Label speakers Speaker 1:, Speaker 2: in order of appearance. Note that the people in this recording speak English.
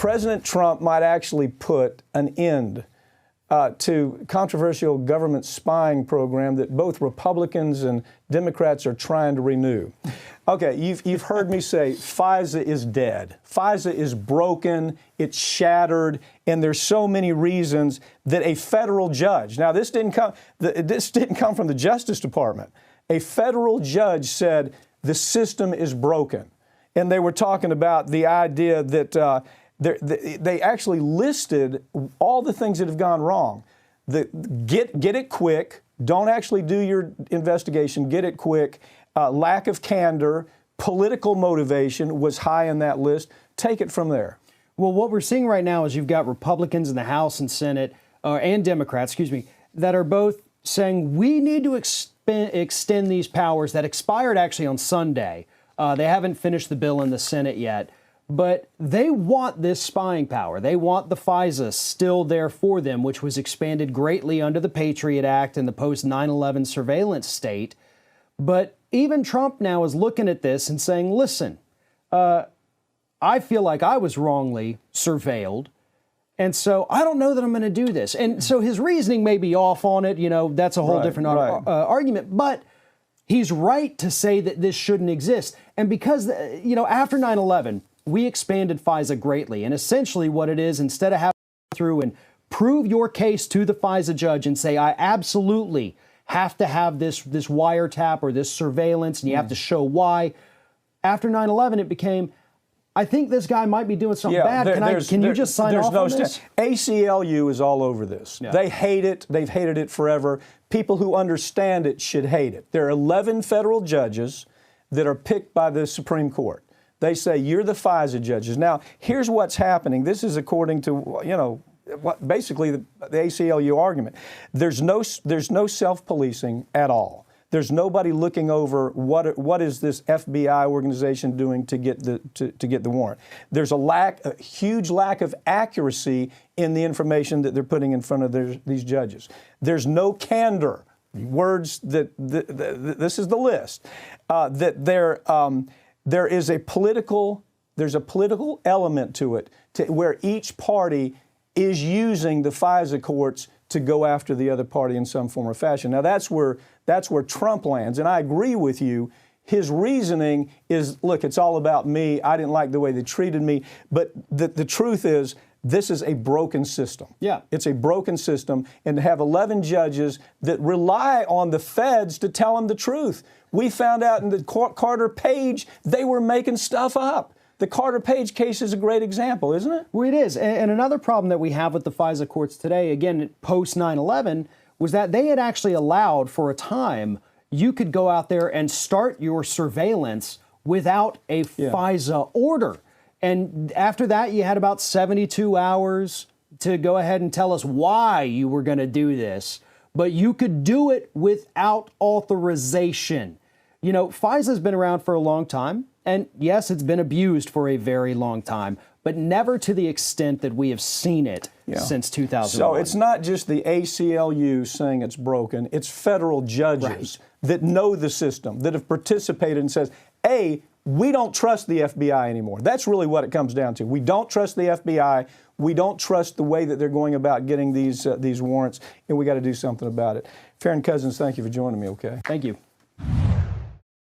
Speaker 1: President Trump might actually put an end to controversial government spying program that both Republicans and Democrats are trying to renew. Okay, you've heard me say FISA is dead. FISA is broken, it's shattered, and there's so many reasons that a federal judge, now this didn't come from the Justice Department. A federal judge said the system is broken. And they were talking about the idea that they actually listed all the things that have gone wrong. Get it quick. Don't actually do your investigation. Get it quick. Lack of candor, political motivation was high in that list. Take it from there.
Speaker 2: Well, what we're seeing right now is you've got Republicans in the House and Senate, and Democrats, that are both saying we need to extend these powers that expired actually on Sunday. They haven't finished the bill in the Senate yet. But they want this spying power. They want the FISA still there for them, which was expanded greatly under the Patriot Act and the post-9/11 surveillance state. But even Trump now is looking at this and saying, listen, I feel like I was wrongly surveilled, and so I don't know that I'm going to do this. And so his reasoning may be off on it. That's a whole different argument. But he's right to say that this shouldn't exist. And because, after 9/11, we expanded FISA greatly. And essentially what it is, instead of having to go through and prove your case to the FISA judge and say, I absolutely have to have this wiretap or this surveillance, and you have to show why. After 9/11, it became, I think this guy might be doing something bad. Can you just sign off on this?
Speaker 1: ACLU is all over this. Yeah. They hate it. They've hated it forever. People who understand it should hate it. There are 11 federal judges that are picked by the Supreme Court. They say, you're the FISA judges. Now, here's what's happening. This is according to, basically the ACLU argument. There's no self-policing at all. There's nobody looking over what is this FBI organization doing to get the warrant. There's a huge lack of accuracy in the information that they're putting in front of these judges. There's no candor. Words this is the list. There is a political element to it, where each party is using the FISA courts to go after the other party in some form or fashion. Now that's where Trump lands, and I agree with you. His reasoning is, look, it's all about me. I didn't like the way they treated me, but the truth is, this is a broken system.
Speaker 2: Yeah.
Speaker 1: It's a broken system, and to have 11 judges that rely on the feds to tell them the truth. We found out in the Carter Page, they were making stuff up. The Carter Page case is a great example, isn't it?
Speaker 2: Well, it is. And another problem that we have with the FISA courts today, again, post 9/11, was that they had actually allowed for a time you could go out there and start your surveillance without a FISA order. And after that, you had about 72 hours to go ahead and tell us why you were going to do this. But you could do it without authorization. FISA has been around for a long time. And yes, it's been abused for a very long time, but never to the extent that we have seen it since 2001.
Speaker 1: So it's not just the ACLU saying it's broken. It's federal judges that know the system, that have participated and says, we don't trust the FBI anymore. That's really what it comes down to. We don't trust the FBI. We don't trust the way that they're going about getting these warrants, and we got to do something about it. Farron Cousins, thank you for joining me, okay?
Speaker 2: Thank you.